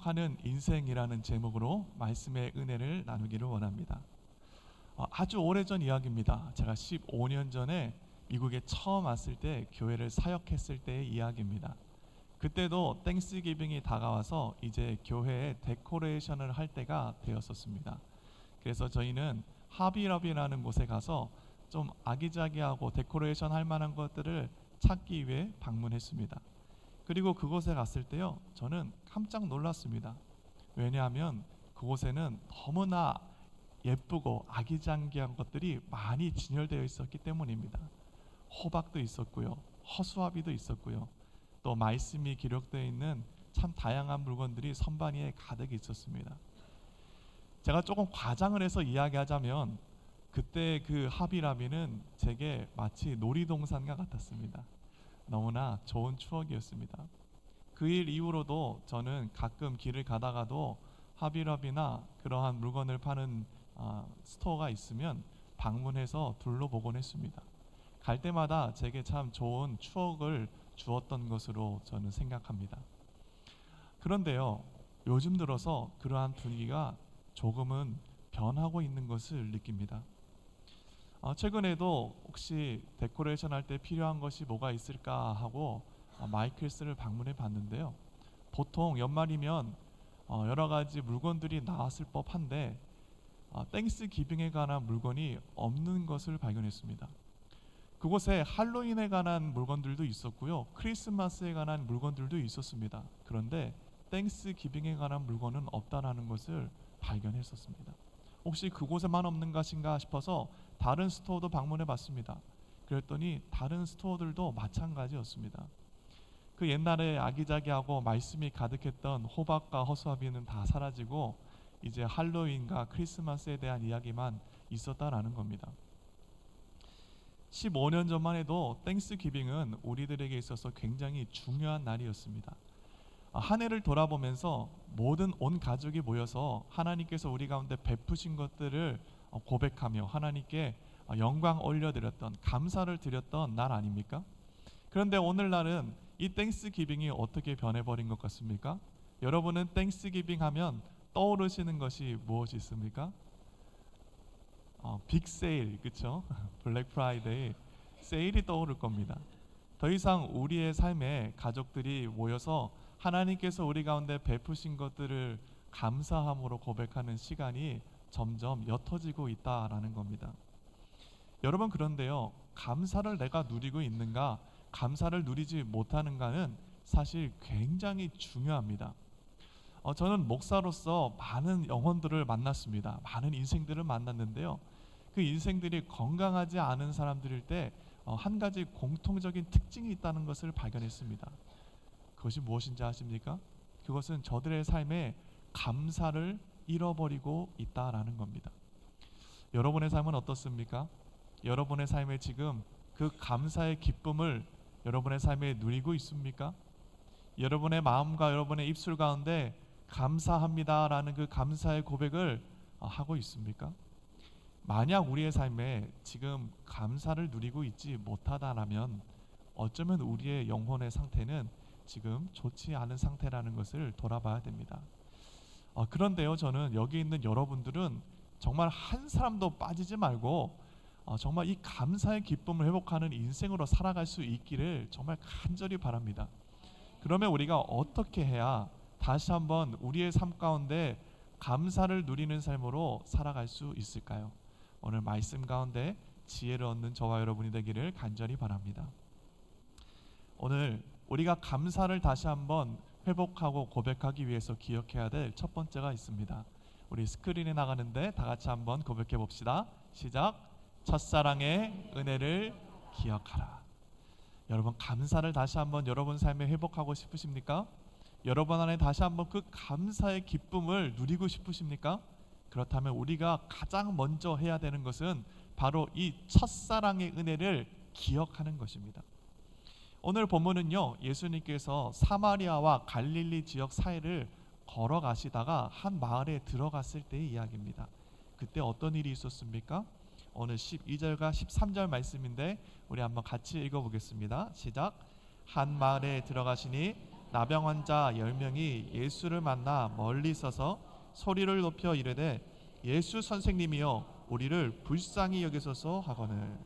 회복하는 인생이라는 제목으로 말씀의 은혜를 나누기를 원합니다. 아주 오래전 이야기입니다. 제가 15년 전에 미국에 처음 왔을 때 교회를 사역했을 때의 이야기입니다. 그때도 땡스기빙이 다가와서 이제 교회에 데코레이션을 할 때가 되었었습니다. 그래서 저희는 하비럽이라는 곳에 가서 좀 아기자기하고 데코레이션 할 만한 것들을 찾기 위해 방문했습니다. 그리고 그곳에 갔을 때요, 저는 깜짝 놀랐습니다. 왜냐하면 그곳에는 너무나 예쁘고 아기자기한 것들이 많이 진열되어 있었기 때문입니다. 호박도 있었고요, 허수아비도 있었고요, 또 말씀이 기록되어 있는 참 다양한 물건들이 선반 위에 가득 있었습니다. 제가 조금 과장을 해서 이야기하자면 그때 그 하비라비는 제게 마치 놀이동산과 같았습니다. 너무나 좋은 추억이었습니다. 그 일 이후로도 저는 가끔 길을 가다가도 하비럽이나 그러한 물건을 파는 스토어가 있으면 방문해서 둘러보곤 했습니다. 갈 때마다 제게 참 좋은 추억을 주었던 것으로 저는 생각합니다. 그런데요, 요즘 들어서 그러한 분위기가 조금은 변하고 있는 것을 느낍니다. 최근에도 혹시 데코레이션 할 때 필요한 것이 뭐가 있을까 하고 마이클스를 방문해 봤는데요. 보통 연말이면 여러 가지 물건들이 나왔을 법한데 땡스 기빙에 관한 물건이 없는 것을 발견했습니다. 그곳에 할로윈에 관한 물건들도 있었고요, 크리스마스에 관한 물건들도 있었습니다. 그런데 땡스 기빙에 관한 물건은 없다라는 것을 발견했었습니다. 혹시 그곳에만 없는 것인가 싶어서 다른 스토어도 방문해 봤습니다. 그랬더니 다른 스토어들도 마찬가지였습니다. 그 옛날에 아기자기하고 말씀이 가득했던 호박과 허수아비는 다 사라지고 이제 할로윈과 크리스마스에 대한 이야기만 있었다라는 겁니다. 15년 전만 해도 땡스기빙은 우리들에게 있어서 굉장히 중요한 날이었습니다. 한 해를 돌아보면서 모든 온 가족이 모여서 하나님께서 우리 가운데 베푸신 것들을 고백하며 하나님께 영광 올려드렸던, 감사를 드렸던 날 아닙니까? 그런데 오늘날은 이 땡스기빙이 어떻게 변해버린 것 같습니까? 여러분은 땡스기빙 하면 떠오르시는 것이 무엇이 있습니까? 빅세일, 그쵸? 블랙 프라이데이 세일이 떠오를 겁니다. 더 이상 우리의 삶에 가족들이 모여서 하나님께서 우리 가운데 베푸신 것들을 감사함으로 고백하는 시간이 점점 옅어지고 있다라는 겁니다. 여러분, 그런데요, 감사를 내가 누리고 있는가, 감사를 누리지 못하는가는 사실 굉장히 중요합니다. 저는 목사로서 많은 영혼들을 만났습니다. 많은 인생들을 만났는데요, 그 인생들이 건강하지 않은 사람들일 때 한 가지 공통적인 특징이 있다는 것을 발견했습니다. 그것이 무엇인지 아십니까? 그것은 저들의 삶에 감사를 잃어버리고 있다라는 겁니다. 여러분의 삶은 어떻습니까? 여러분의 삶에 지금 그 감사의 기쁨을 여러분의 삶에 누리고 있습니까? 여러분의 마음과 여러분의 입술 가운데 감사합니다라는 그 감사의 고백을 하고 있습니까? 만약 우리의 삶에 지금 감사를 누리고 있지 못하다라면 어쩌면 우리의 영혼의 상태는 지금 좋지 않은 상태라는 것을 돌아봐야 됩니다. 그런데요, 저는 여기 있는 여러분들은 정말 한 사람도 빠지지 말고 정말 이 감사의 기쁨을 회복하는 인생으로 살아갈 수 있기를 정말 간절히 바랍니다. 그러면 우리가 어떻게 해야 다시 한번 우리의 삶 가운데 감사를 누리는 삶으로 살아갈 수 있을까요? 오늘 말씀 가운데 지혜를 얻는 저와 여러분이 되기를 간절히 바랍니다. 오늘 우리가 감사를 다시 한번 회복하고 고백하기 위해서 기억해야 될 첫 번째가 있습니다. 우리 스크린에 나가는데 다 같이 한번 고백해 봅시다. 시작. 첫사랑의 은혜를 기억하라. 여러분, 감사를 다시 한번 여러분 삶에 회복하고 싶으십니까? 여러분 안에 다시 한번 그 감사의 기쁨을 누리고 싶으십니까? 그렇다면 우리가 가장 먼저 해야 되는 것은 바로 이 첫사랑의 은혜를 기억하는 것입니다. 오늘 본문은요, 예수님께서 사마리아와 갈릴리 지역 사이를 걸어가시다가 한 마을에 들어갔을 때의 이야기입니다. 그때 어떤 일이 있었습니까? 오늘 12절과 13절 말씀인데 우리 한번 같이 읽어보겠습니다. 시작. 한 마을에 들어가시니 나병 환자 10명이 예수를 만나 멀리 서서 소리를 높여 이르되 예수 선생님이여 우리를 불쌍히 여기소서 하거늘.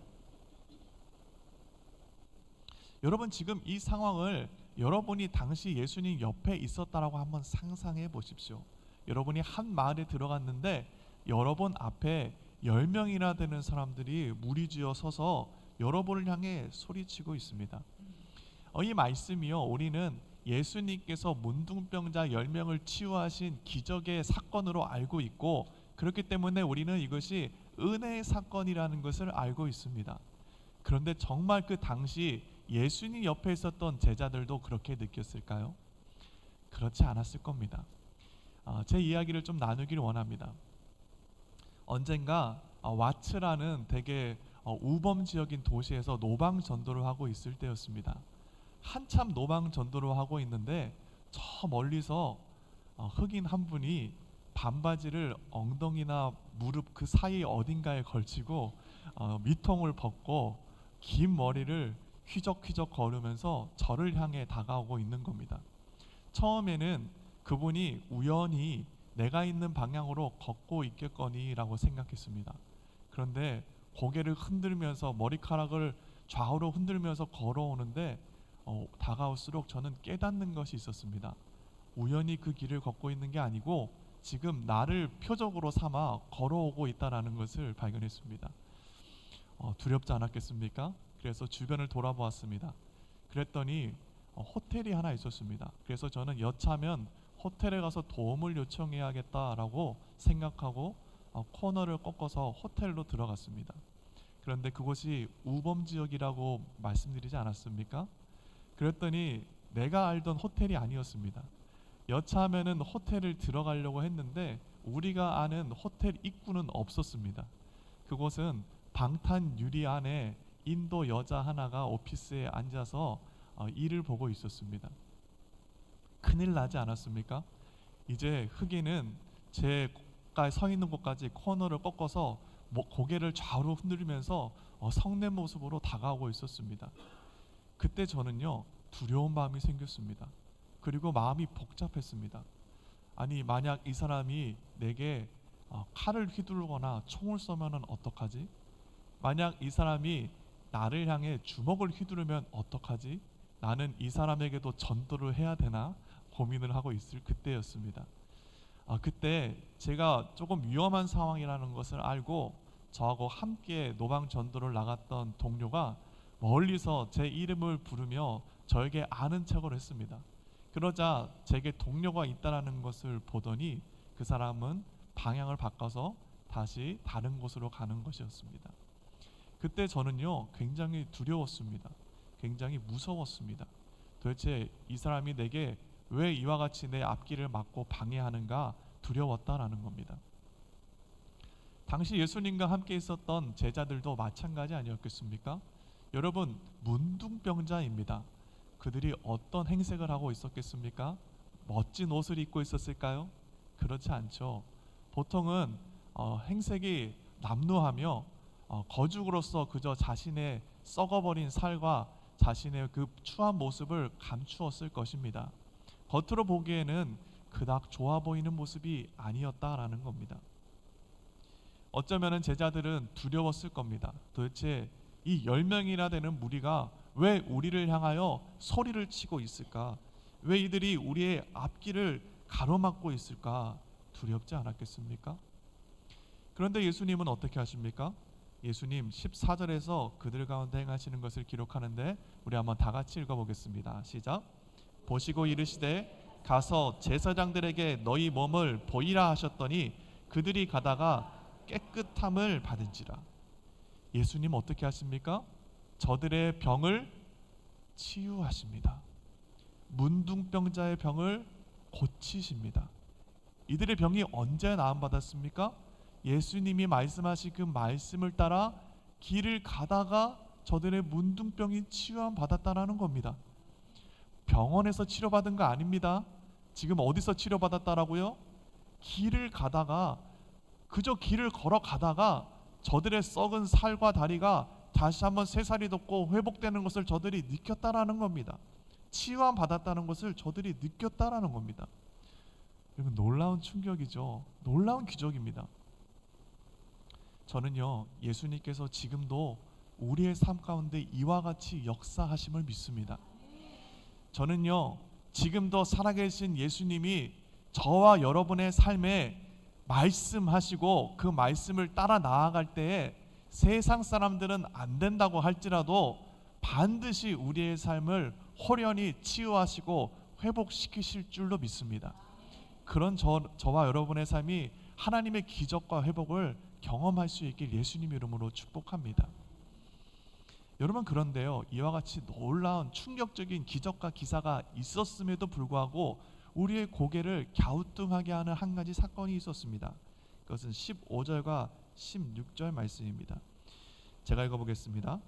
여러분 지금 이 상황을 여러분이 당시 예수님 옆에 있었다라고 한번 상상해 보십시오. 여러분이 한 마을에 들어갔는데 여러분 앞에 10명이나 되는 사람들이 무리지어 서서 여러분을 향해 소리치고 있습니다. 이 말씀이요, 우리는 예수님께서 문둥병자 10명을 치유하신 기적의 사건으로 알고 있고, 그렇기 때문에 우리는 이것이 은혜의 사건이라는 것을 알고 있습니다. 그런데 정말 그 당시 예수님 옆에 있었던 제자들도 그렇게 느꼈을까요? 그렇지 않았을 겁니다. 제 이야기를 좀 나누기를 원합니다. 언젠가 와츠라는 되게 우범 지역인 도시에서 노방 전도를 하고 있을 때였습니다. 한참 노방 전도를 하고 있는데 저 멀리서 흑인 한 분이 반바지를 엉덩이나 무릎 그 사이 어딘가에 걸치고 미통을 벗고 긴 머리를 휘적휘적 걸으면서 저를 향해 다가오고 있는 겁니다. 처음에는 그분이 우연히 내가 있는 방향으로 걷고 있겠거니라고 생각했습니다. 그런데 고개를 흔들면서 머리카락을 좌우로 흔들면서 걸어오는데 다가올수록 저는 깨닫는 것이 있었습니다. 우연히 그 길을 걷고 있는 게 아니고 지금 나를 표적으로 삼아 걸어오고 있다는 것을 발견했습니다. 두렵지 않았겠습니까? 그래서 주변을 돌아보았습니다. 그랬더니 호텔이 하나 있었습니다. 그래서 저는 여차하면 호텔에 가서 도움을 요청해야겠다라고 생각하고 코너를 꺾어서 호텔로 들어갔습니다. 그런데 그곳이 우범 지역이라고 말씀드리지 않았습니까? 그랬더니 내가 알던 호텔이 아니었습니다. 여차하면은 호텔을 들어가려고 했는데 우리가 아는 호텔 입구는 없었습니다. 그곳은 방탄 유리 안에 인도 여자 하나가 오피스에 앉아서 일을 보고 있었습니다. 큰일 나지 않았습니까? 이제 흑인은 제가 서 있는 곳까지 코너를 꺾어서 고개를 좌우로 흔들면서 성내 모습으로 다가오고 있었습니다. 그때 저는요, 두려운 마음이 생겼습니다. 그리고 마음이 복잡했습니다. 아니, 만약 이 사람이 내게 칼을 휘두르거나 총을 쏘면 어떡하지? 만약 이 사람이 나를 향해 주먹을 휘두르면 어떡하지? 나는 이 사람에게도 전도를 해야 되나 고민을 하고 있을 그때였습니다. 그때 제가 조금 위험한 상황이라는 것을 알고 저하고 함께 노방 전도를 나갔던 동료가 멀리서 제 이름을 부르며 저에게 아는 척을 했습니다. 그러자 제게 동료가 있다는 것을 보더니 그 사람은 방향을 바꿔서 다시 다른 곳으로 가는 것이었습니다. 그때 저는요, 굉장히 두려웠습니다. 굉장히 무서웠습니다. 도대체 이 사람이 내게 왜 이와 같이 내 앞길을 막고 방해하는가 두려웠다라는 겁니다. 당시 예수님과 함께 있었던 제자들도 마찬가지 아니었겠습니까? 여러분, 문둥병자입니다. 그들이 어떤 행색을 하고 있었겠습니까? 멋진 옷을 입고 있었을까요? 그렇지 않죠. 보통은 행색이 남루하며 거죽으로서 그저 자신의 썩어버린 살과 자신의 그 추한 모습을 감추었을 것입니다. 겉으로 보기에는 그닥 좋아 보이는 모습이 아니었다라는 겁니다. 어쩌면 제자들은 두려웠을 겁니다. 도대체 이 10명이나 되는 무리가 왜 우리를 향하여 소리를 치고 있을까? 왜 이들이 우리의 앞길을 가로막고 있을까? 두렵지 않았겠습니까? 그런데 예수님은 어떻게 하십니까? 예수님 14절에서 그들 가운데 행하시는 것을 기록하는데 우리 한번 다 같이 읽어보겠습니다. 시작. 보시고 이르시되 가서 제사장들에게 너희 몸을 보이라 하셨더니 그들이 가다가 깨끗함을 받은지라. 예수님 어떻게 하십니까? 저들의 병을 치유하십니다. 문둥병자의 병을 고치십니다. 이들의 병이 언제 나음받았습니까? 예수님이 말씀하신 그 말씀을 따라 길을 가다가 저들의 문둥병이 치유함 받았다라는 겁니다. 병원에서 치료받은 거 아닙니다. 지금 어디서 치료받았다라고요? 길을 가다가, 그저 길을 걸어가다가 저들의 썩은 살과 다리가 다시 한번 새살이 돋고 회복되는 것을 저들이 느꼈다라는 겁니다. 치유함 받았다는 것을 저들이 느꼈다라는 겁니다. 여러분, 놀라운 충격이죠. 놀라운 기적입니다. 저는요, 예수님께서 지금도 우리의 삶 가운데 이와 같이 역사하심을 믿습니다. 저는요, 지금도 살아계신 예수님이 저와 여러분의 삶에 말씀하시고 그 말씀을 따라 나아갈 때에 세상 사람들은 안 된다고 할지라도 반드시 우리의 삶을 호련히 치유하시고 회복시키실 줄로 믿습니다. 그런 저와 여러분의 삶이 하나님의 기적과 회복을 경험할 수 있길 예수님 이름으로 축복합니다. 여러분, 그런데요, 이와 같이 놀라운 충격적인 기적과 기사가 있었음에도 불구하고 우리의 고개를 갸우뚱하게 하는 한 가지 사건이 있었습니다. 그것은 15절과 16절 말씀입니다. 제가 읽어보겠습니다.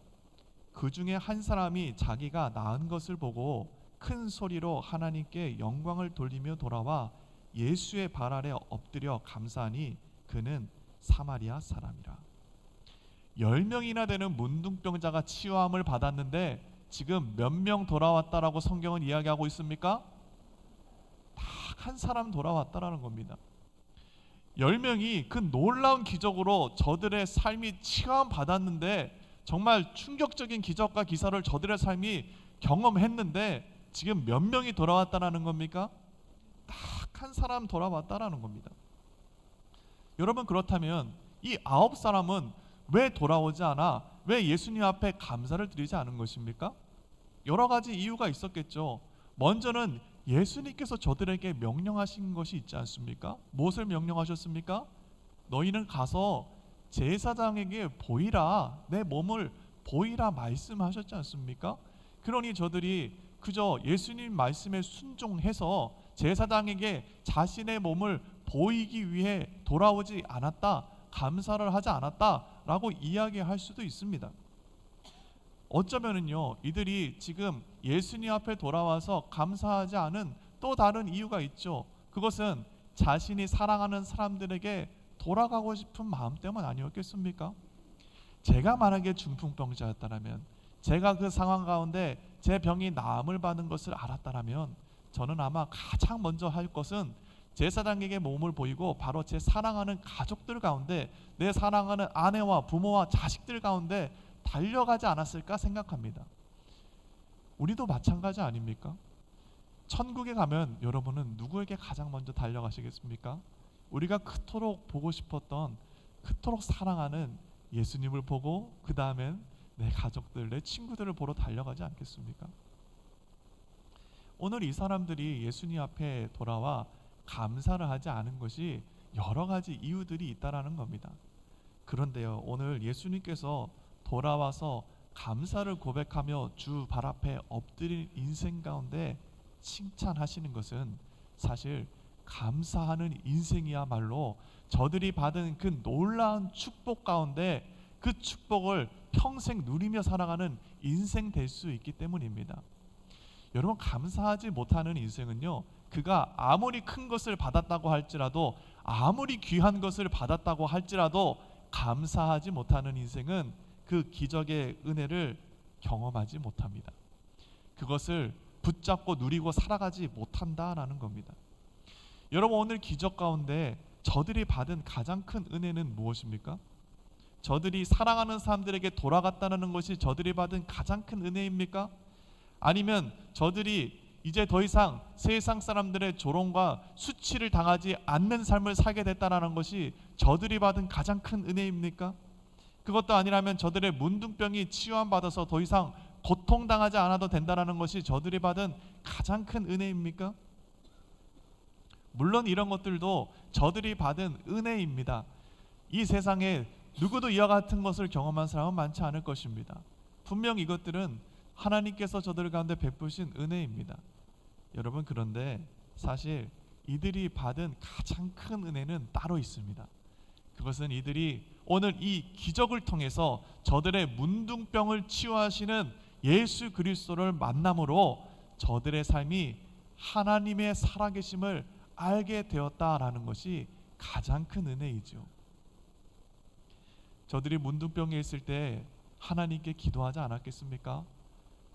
그 중에 한 사람이 자기가 낳은 것을 보고 큰 소리로 하나님께 영광을 돌리며 돌아와 예수의 발 아래 엎드려 감사하니 그는 사마리아 사람이라. 10명이나 되는 문둥병자가 치유함을 받았는데 지금 몇 명 돌아왔다라고 성경은 이야기하고 있습니까? 딱 한 사람 돌아왔다라는 겁니다. 10명이 그 놀라운 기적으로 저들의 삶이 치유함 받았는데, 정말 충격적인 기적과 기사를 저들의 삶이 경험했는데 지금 몇 명이 돌아왔다라는 겁니까? 딱 한 사람 돌아왔다라는 겁니다. 여러분, 그렇다면 이 9사람은 왜 돌아오지 않아? 왜 예수님 앞에 감사를 드리지 않은 것입니까? 여러 가지 이유가 있었겠죠. 먼저는 예수님께서 저들에게 명령하신 것이 있지 않습니까? 무엇을 명령하셨습니까? 너희는 가서 제사장에게 보이라, 내 몸을 보이라 말씀하셨지 않습니까? 그러니 저들이 그저 예수님 말씀에 순종해서 제사장에게 자신의 몸을 보이기 위해 돌아오지 않았다, 감사를 하지 않았다라고 이야기할 수도 있습니다. 어쩌면은요, 이들이 지금 예수님 앞에 돌아와서 감사하지 않은 또 다른 이유가 있죠. 그것은 자신이 사랑하는 사람들에게 돌아가고 싶은 마음 때문 아니었겠습니까? 제가 만약에 중풍병자였다면, 제가 그 상황 가운데 제 병이 나음을 받는 것을 알았다면 저는 아마 가장 먼저 할 것은 제사장에게 몸을 보이고 바로 제 사랑하는 가족들 가운데, 내 사랑하는 아내와 부모와 자식들 가운데 달려가지 않았을까 생각합니다. 우리도 마찬가지 아닙니까? 천국에 가면 여러분은 누구에게 가장 먼저 달려가시겠습니까? 우리가 그토록 보고 싶었던, 그토록 사랑하는 예수님을 보고 그 다음엔 내 가족들, 내 친구들을 보러 달려가지 않겠습니까? 오늘 이 사람들이 예수님 앞에 돌아와 감사를 하지 않은 것이 여러 가지 이유들이 있다라는 겁니다. 그런데요, 오늘 예수님께서 돌아와서 감사를 고백하며 주 발 앞에 엎드린 인생 가운데 칭찬하시는 것은 사실 감사하는 인생이야말로 저들이 받은 그 놀라운 축복 가운데 그 축복을 평생 누리며 살아가는 인생 될 수 있기 때문입니다. 여러분, 감사하지 못하는 인생은요, 그가 아무리 큰 것을 받았다고 할지라도, 아무리 귀한 것을 받았다고 할지라도 감사하지 못하는 인생은 그 기적의 은혜를 경험하지 못합니다. 그것을 붙잡고 누리고 살아가지 못한다라는 겁니다. 여러분, 오늘 기적 가운데 저들이 받은 가장 큰 은혜는 무엇입니까? 저들이 사랑하는 사람들에게 돌아갔다는 것이 저들이 받은 가장 큰 은혜입니까? 아니면 저들이 이제 더 이상 세상 사람들의 조롱과 수치를 당하지 않는 삶을 살게 됐다는 것이 저들이 받은 가장 큰 은혜입니까? 그것도 아니라면 저들의 문둥병이 치유함 받아서 더 이상 고통당하지 않아도 된다는 것이 저들이 받은 가장 큰 은혜입니까? 물론 이런 것들도 저들이 받은 은혜입니다. 이 세상에 누구도 이와 같은 것을 경험한 사람은 많지 않을 것입니다. 분명 이것들은 하나님께서 저들 가운데 베푸신 은혜입니다. 여러분, 그런데 사실 이들이 받은 가장 큰 은혜는 따로 있습니다. 그것은 이들이 오늘 이 기적을 통해서 저들의 문둥병을 치유하시는 예수 그리스도를 만남으로 저들의 삶이 하나님의 살아계심을 알게 되었다라는 것이 가장 큰 은혜이죠. 저들이 문둥병에 있을 때 하나님께 기도하지 않았겠습니까?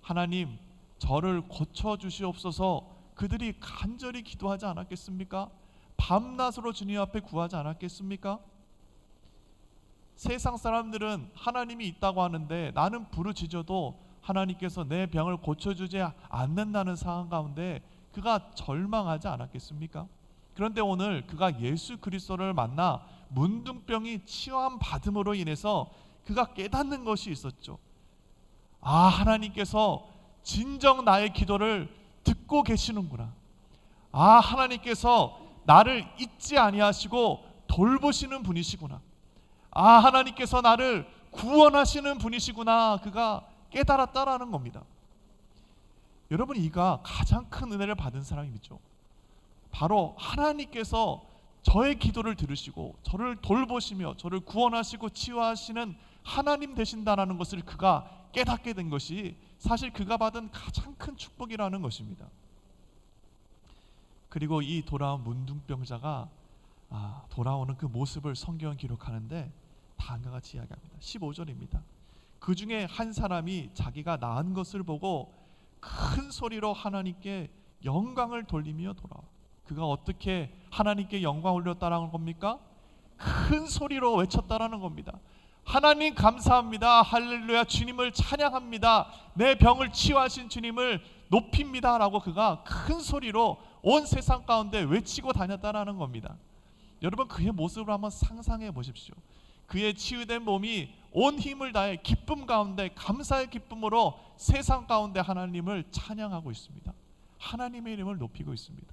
하나님, 저를 고쳐 주시옵소서 그들이 간절히 기도하지 않았겠습니까? 밤낮으로 주님 앞에 구하지 않았겠습니까? 세상 사람들은 하나님이 있다고 하는데 나는 부르짖어도 하나님께서 내 병을 고쳐주지 않는다는 상황 가운데 그가 절망하지 않았겠습니까? 그런데 오늘 그가 예수 그리스도를 만나 문둥병이 치유함 받음으로 인해서 그가 깨닫는 것이 있었죠. 아, 하나님께서 진정 나의 기도를 듣고 계시는구나. 아, 하나님께서 나를 잊지 아니하시고 돌보시는 분이시구나. 아, 하나님께서 나를 구원하시는 분이시구나. 그가 깨달았다라는 겁니다. 여러분, 이가 가장 큰 은혜를 받은 사람이죠. 바로 하나님께서 저의 기도를 들으시고 저를 돌보시며 저를 구원하시고 치유하시는 하나님 되신다는 것을 그가 깨닫게 된 것이 사실 그가 받은 가장 큰 축복이라는 것입니다. 그리고 이 돌아온 문둥병자가 돌아오는 그 모습을 성경은 기록하는데 다음과 같이 이야기합니다. 15절입니다. 그 중에 한 사람이 자기가 나은 것을 보고 큰 소리로 하나님께 영광을 돌리며 돌아와. 그가 어떻게 하나님께 영광을 올렸다라는 겁니까? 큰 소리로 외쳤다라는 겁니다. 하나님 감사합니다. 할렐루야. 주님을 찬양합니다. 내 병을 치유하신 주님을 높입니다 라고 그가 큰 소리로 온 세상 가운데 외치고 다녔다라는 겁니다. 여러분, 그의 모습을 한번 상상해 보십시오. 그의 치유된 몸이 온 힘을 다해 기쁨 가운데 감사의 기쁨으로 세상 가운데 하나님을 찬양하고 있습니다. 하나님의 이름을 높이고 있습니다.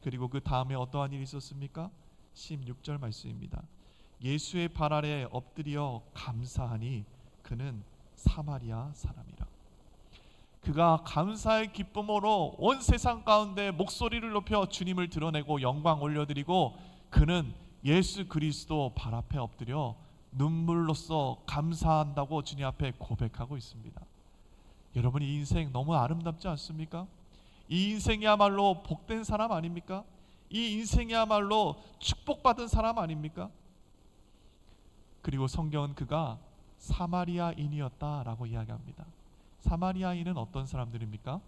그리고 그 다음에 어떠한 일이 있었습니까? 16절 말씀입니다. 예수의 발 아래 엎드려 감사하니 그는 사마리아 사람이라. 그가 감사의 기쁨으로 온 세상 가운데 목소리를 높여 주님을 드러내고 영광 올려드리고 그는 예수 그리스도 발 앞에 엎드려 눈물로써 감사한다고 주님 앞에 고백하고 있습니다. 여러분, 이 인생 너무 아름답지 않습니까? 이 인생이야말로 복된 사람 아닙니까? 이 인생이야말로 축복받은 사람 아닙니까? 그리고 성경은 그가 사마리아인이었다라고 이야기합니다. 사마리아인은 어떤 사람들입니까?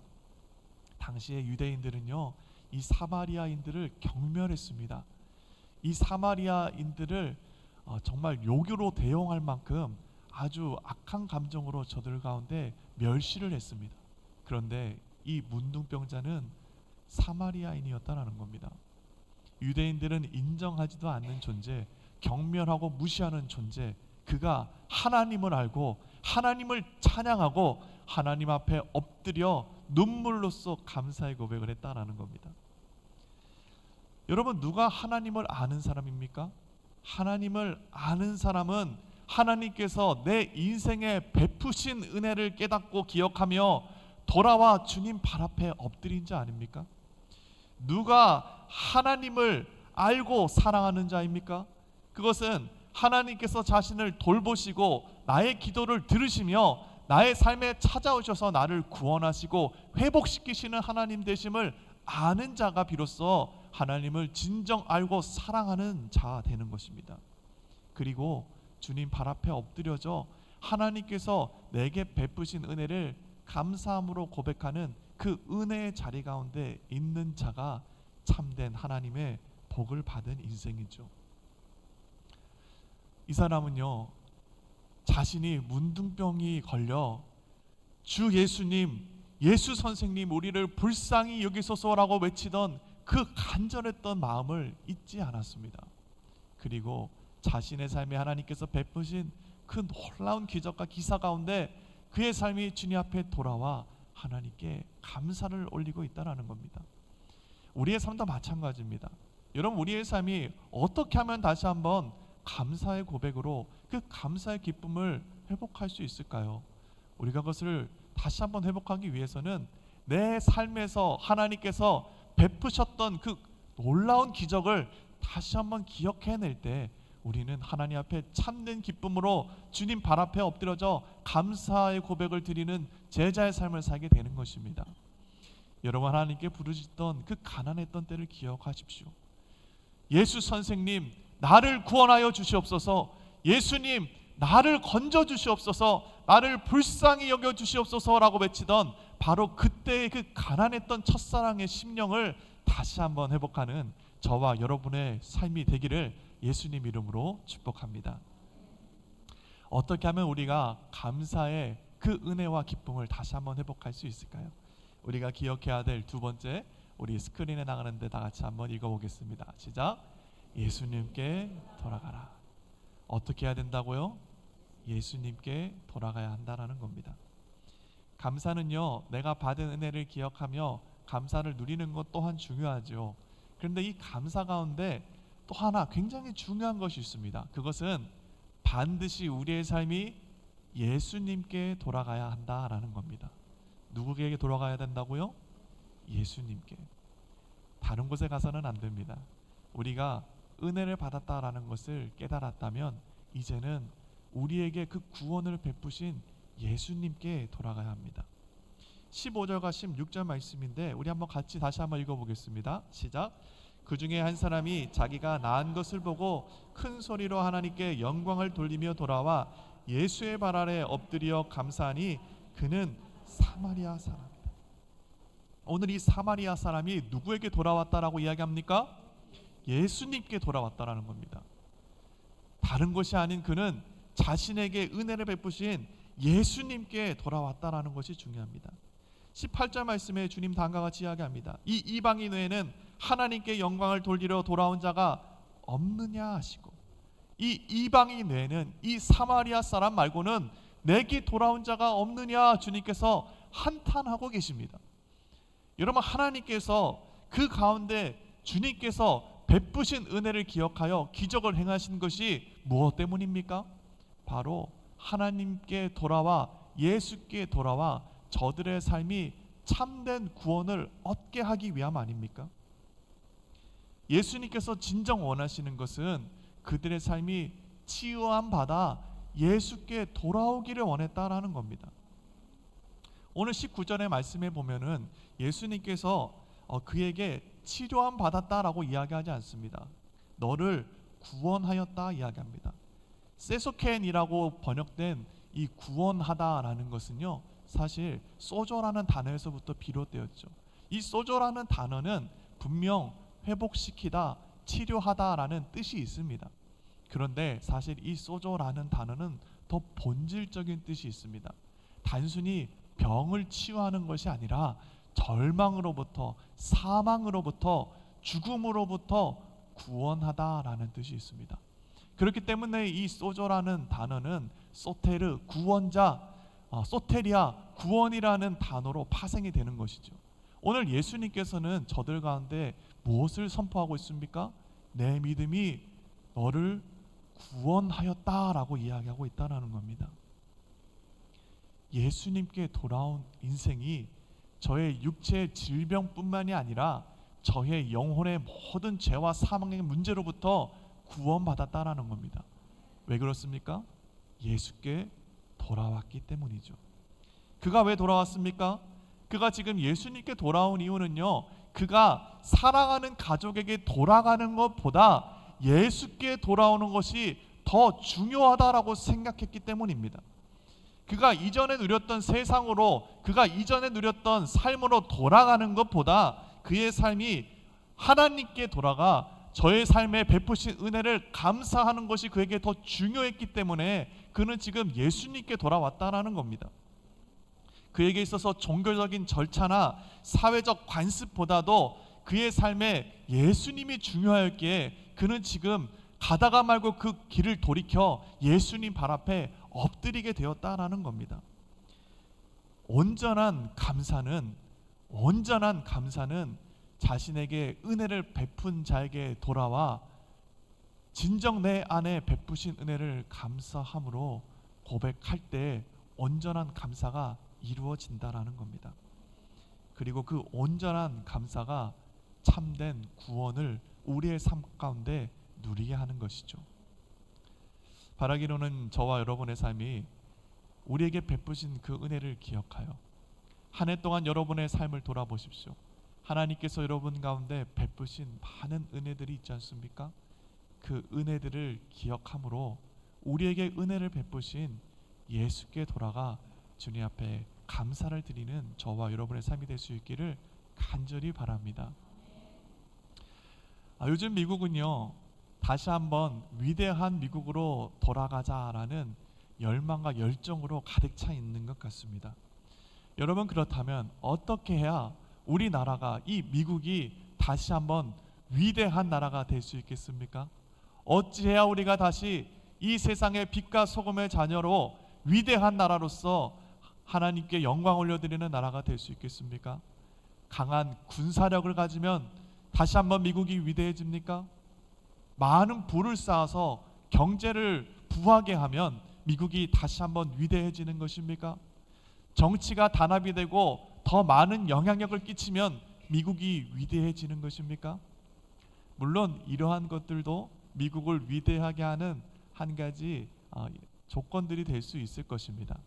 당시의 유대인들은요, 이 사마리아인들을 경멸했습니다. 이 사마리아인들을 정말 요교로 대용할 만큼 아주 악한 감정으로 저들 가운데 멸시를 했습니다. 그런데 이 문둥병자는 사마리아인이었다라는 겁니다. 유대인들은 인정하지도 않는 존재, 경멸하고 무시하는 존재, 그가 하나님을 알고 하나님을 찬양하고 하나님 앞에 엎드려 눈물로써 감사의 고백을 했다라는 겁니다. 여러분, 누가 하나님을 아는 사람입니까? 하나님을 아는 사람은 하나님께서 내 인생에 베푸신 은혜를 깨닫고 기억하며 돌아와 주님 발 앞에 엎드린 자 아닙니까? 누가 하나님을 알고 사랑하는 자입니까? 그것은 하나님께서 자신을 돌보시고 나의 기도를 들으시며 나의 삶에 찾아오셔서 나를 구원하시고 회복시키시는 하나님 되심을 아는 자가 비로소 하나님을 진정 알고 사랑하는 자 되는 것입니다. 그리고 주님 발 앞에 엎드려져 하나님께서 내게 베푸신 은혜를 감사함으로 고백하는 그 은혜의 자리 가운데 있는 자가 참된 하나님의 복을 받은 인생이죠. 이 사람은요, 자신이 문둥병이 걸려 주 예수님, 예수 선생님 우리를 불쌍히 여기소서라고 외치던 그 간절했던 마음을 잊지 않았습니다. 그리고 자신의 삶에 하나님께서 베푸신 그 놀라운 기적과 기사 가운데 그의 삶이 주님 앞에 돌아와 하나님께 감사를 올리고 있다는 겁니다. 우리의 삶도 마찬가지입니다. 여러분, 우리의 삶이 어떻게 하면 다시 한번 감사의 고백으로 그 감사의 기쁨을 회복할 수 있을까요? 우리가 그것을 다시 한번 회복하기 위해서는 내 삶에서 하나님께서 베푸셨던 그 놀라운 기적을 다시 한번 기억해낼 때 우리는 하나님 앞에 참된 기쁨으로 주님 발 앞에 엎드려져 감사의 고백을 드리는 제자의 삶을 살게 되는 것입니다. 여러분, 하나님께 부르짖던 그 가난했던 때를 기억하십시오. 예수 선생님, 나를 구원하여 주시옵소서. 예수님, 나를 건져 주시옵소서. 나를 불쌍히 여겨 주시옵소서라고 외치던 바로 그때의 그 가난했던 첫사랑의 심령을 다시 한번 회복하는 저와 여러분의 삶이 되기를 예수님 이름으로 축복합니다. 어떻게 하면 우리가 감사의 그 은혜와 기쁨을 다시 한번 회복할 수 있을까요? 우리가 기억해야 될 두 번째, 우리 스크린에 나가는데 다 같이 한번 읽어보겠습니다. 시작. 예수님께 돌아가라. 어떻게 해야 된다고요? 예수님께 돌아가야 한다라는 겁니다. 감사는요, 내가 받은 은혜를 기억하며 감사를 누리는 것 또한 중요하죠. 그런데 이 감사 가운데 또 하나 굉장히 중요한 것이 있습니다. 그것은 반드시 우리의 삶이 예수님께 돌아가야 한다라는 겁니다. 누구에게 돌아가야 된다고요? 예수님께. 다른 곳에 가서는 안 됩니다. 우리가 은혜를 받았다라는 것을 깨달았다면 이제는 우리에게 그 구원을 베푸신 예수님께 돌아가야 합니다. 15절과 16절 말씀인데 우리 한번 같이 다시 한번 읽어보겠습니다. 시작. 그 중에 한 사람이 자기가 낳은 것을 보고 큰 소리로 하나님께 영광을 돌리며 돌아와 예수의 발 아래 엎드려 감사하니 그는 사마리아 사람이다. 오늘 이 사마리아 사람이 누구에게 돌아왔다라고 이야기합니까? 예수님께 돌아왔다라는 겁니다. 다른 것이 아닌 그는 자신에게 은혜를 베푸신 예수님께 돌아왔다라는 것이 중요합니다. 18절 말씀에 주님 다음과 같이 이야기합니다. 이 이방인 외에는 하나님께 영광을 돌리러 돌아온 자가 없느냐 하시고, 이 이방인 외에는, 이 사마리아 사람 말고는 내게 돌아온 자가 없느냐 주님께서 한탄하고 계십니다. 여러분, 하나님께서 그 가운데 주님께서 베푸신 은혜를 기억하여 기적을 행하신 것이 무엇 때문입니까? 바로 하나님께 돌아와 예수께 돌아와 저들의 삶이 참된 구원을 얻게 하기 위함 아닙니까? 예수님께서 진정 원하시는 것은 그들의 삶이 치유함 받아 예수께 돌아오기를 원했다라는 겁니다. 오늘 19절의 말씀에 보면은 예수님께서 그에게 치료함 받았다라고 이야기하지 않습니다. 너를 구원하였다 이야기합니다. 세소켄이라고 번역된 이 구원하다라는 것은요, 사실 소조라는 단어에서부터 비롯되었죠. 이 소조라는 단어는 분명 회복시키다, 치료하다라는 뜻이 있습니다. 그런데 사실 이 소조라는 단어는 더 본질적인 뜻이 있습니다. 단순히 병을 치유하는 것이 아니라 절망으로부터, 사망으로부터, 죽음으로부터 구원하다라는 뜻이 있습니다. 그렇기 때문에 이 소조라는 단어는 소테르, 구원자, 소테리아, 구원이라는 단어로 파생이 되는 것이죠. 오늘 예수님께서는 저들 가운데 무엇을 선포하고 있습니까? 내 믿음이 너를 구원하였다라고 이야기하고 있다는 겁니다. 예수님께 돌아온 인생이 저의 육체의 질병뿐만이 아니라 저의 영혼의 모든 죄와 사망의 문제로부터 구원받았다라는 겁니다. 왜 그렇습니까? 예수께 돌아왔기 때문이죠. 그가 왜 돌아왔습니까? 그가 지금 예수님께 돌아온 이유는요, 그가 사랑하는 가족에게 돌아가는 것보다 예수께 돌아오는 것이 더 중요하다라고 생각했기 때문입니다. 그가 이전에 누렸던 세상으로, 그가 이전에 누렸던 삶으로 돌아가는 것보다 그의 삶이 하나님께 돌아가 저의 삶에 베푸신 은혜를 감사하는 것이 그에게 더 중요했기 때문에 그는 지금 예수님께 돌아왔다라는 겁니다. 그에게 있어서 종교적인 절차나 사회적 관습보다도 그의 삶에 예수님이 중요하였기에 그는 지금 가다가 말고 그 길을 돌이켜 예수님 발 앞에 엎드리게 되었다라는 겁니다. 온전한 감사는 자신에게 은혜를 베푼 자에게 돌아와 진정 내 안에 베푸신 은혜를 감사함으로 고백할 때 온전한 감사가 이루어진다라는 겁니다. 그리고 그 온전한 감사가 참된 구원을 우리의 삶 가운데 누리게 하는 것이죠. 바라기로는 저와 여러분의 삶이 우리에게 베푸신 그 은혜를 기억하여 한 해 동안 여러분의 삶을 돌아보십시오. 하나님께서 여러분 가운데 베푸신 많은 은혜들이 있지 않습니까? 그 은혜들을 기억함으로 우리에게 은혜를 베푸신 예수께 돌아가 주님 앞에 감사를 드리는 저와 여러분의 삶이 될 수 있기를 간절히 바랍니다. 요즘 미국은요, 다시 한번 위대한 미국으로 돌아가자라는 열망과 열정으로 가득 차 있는 것 같습니다. 여러분, 그렇다면 어떻게 해야 우리나라가, 이 미국이 다시 한번 위대한 나라가 될 수 있겠습니까? 어찌해야 우리가 다시 이 세상의 빛과 소금의 자녀로 위대한 나라로서 하나님께 영광 올려드리는 나라가 될 수 있겠습니까? 강한 군사력을 가지면 다시 한번 미국이 위대해집니까? 많은 부를 쌓아서 경제를 부하게 하면 미국이 다시 한번 위대해지는 것입니까? 정치가 단합이 되고 더 많은 영향력을 끼치면 미국이 위대해지는 것입니까? 물론 이러한 것들도 미국을 위대하게 하는 한 가지 조건들이 될 수 있을 것입니다.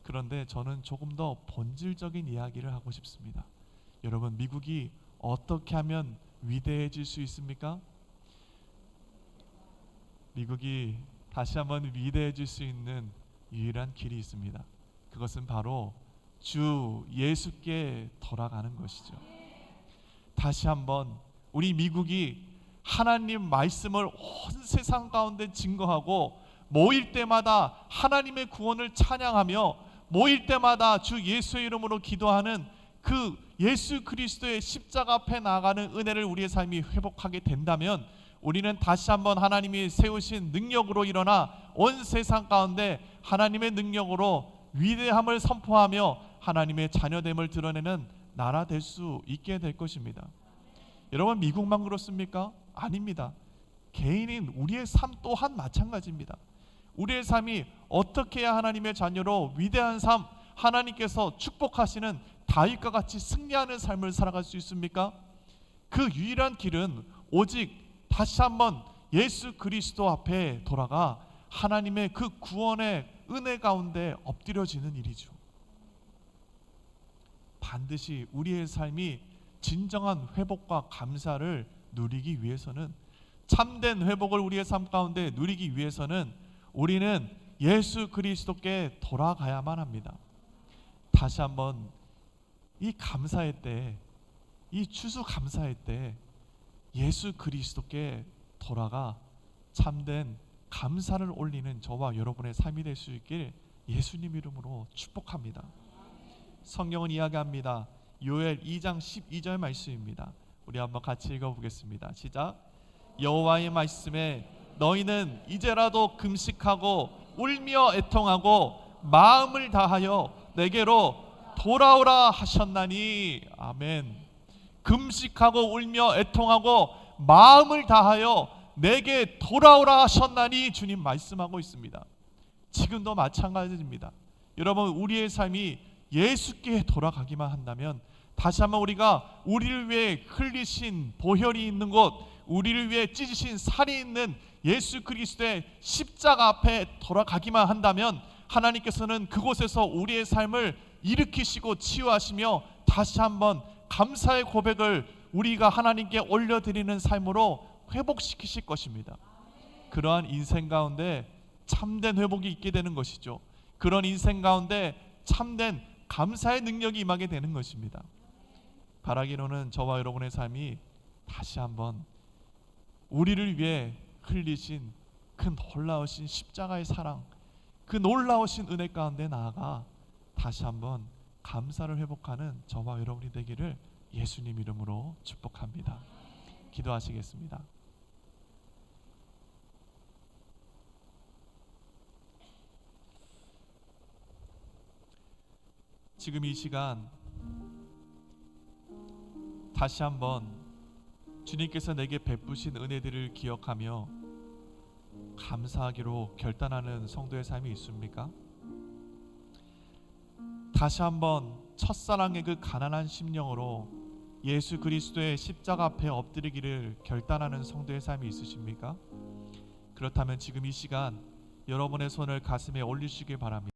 그런데 저는 조금 더 본질적인 이야기를 하고 싶습니다. 여러분, 미국이 어떻게 하면 위대해질 수 있습니까? 미국이 다시 한번 위대해질 수 있는 유일한 길이 있습니다. 그것은 바로 주 예수께 돌아가는 것이죠. 다시 한번 우리 미국이 하나님 말씀을 온 세상 가운데 증거하고, 모일 때마다 하나님의 구원을 찬양하며, 모일 때마다 주 예수의 이름으로 기도하는 그 예수 그리스도의 십자가 앞에 나아가는 은혜를 우리의 삶이 회복하게 된다면, 우리는 다시 한번 하나님이 세우신 능력으로 일어나 온 세상 가운데 하나님의 능력으로 위대함을 선포하며 하나님의 자녀됨을 드러내는 나라 될 수 있게 될 것입니다. 여러분, 미국만 그렇습니까? 아닙니다. 개인인 우리의 삶 또한 마찬가지입니다. 우리의 삶이 어떻게 해야 하나님의 자녀로 위대한 삶, 하나님께서 축복하시는 다윗과 같이 승리하는 삶을 살아갈 수 있습니까? 그 유일한 길은 오직 다시 한번 예수 그리스도 앞에 돌아가 하나님의 그 구원의 은혜 가운데 엎드려지는 일이죠. 반드시 우리의 삶이 진정한 회복과 감사를 누리기 위해서는, 참된 회복을 우리의 삶 가운데 누리기 위해서는 우리는 예수 그리스도께 돌아가야만 합니다. 다시 한번 이 감사의 때, 이 추수감사의 때 예수 그리스도께 돌아가 참된 감사를 올리는 저와 여러분의 삶이 될 수 있길 예수님 이름으로 축복합니다. 성경은 이야기합니다. 요엘 2장 12절 말씀입니다. 우리 한번 같이 읽어보겠습니다. 시작. 여호와의 말씀에 너희는 이제라도 금식하고 울며 애통하고 마음을 다하여 내게로 돌아오라 하셨나니. 아멘. 금식하고 울며 애통하고 마음을 다하여 내게 돌아오라 하셨나니 주님 말씀하고 있습니다. 지금도 마찬가지입니다. 여러분, 우리의 삶이 예수께 돌아가기만 한다면, 다시 한번 우리가 우리를 위해 흘리신 보혈이 있는 곳, 우리를 위해 찢으신 살이 있는 예수 그리스도의 십자가 앞에 돌아가기만 한다면, 하나님께서는 그곳에서 우리의 삶을 일으키시고 치유하시며 다시 한번 감사의 고백을 우리가 하나님께 올려드리는 삶으로 회복시키실 것입니다. 그러한 인생 가운데 참된 회복이 있게 되는 것이죠. 그런 인생 가운데 참된 감사의 능력이 임하게 되는 것입니다. 바라기로는 저와 여러분의 삶이 다시 한번 우리를 위해 흘리신 그 놀라우신 십자가의 사랑, 그 놀라우신 은혜 가운데 나아가 다시 한번 감사를 회복하는 저와 여러분이 되기를 예수님 이름으로 축복합니다. 기도하시겠습니다. 지금 이 시간 다시 한번 주님께서 내게 베푸신 은혜들을 기억하며 감사하기로 결단하는 성도의 삶이 있습니까? 다시 한번 첫사랑의 그 가난한 심령으로 예수 그리스도의 십자가 앞에 엎드리기를 결단하는 성도의 삶이 있으십니까? 그렇다면 지금 이 시간 여러분의 손을 가슴에 올리시길 바랍니다.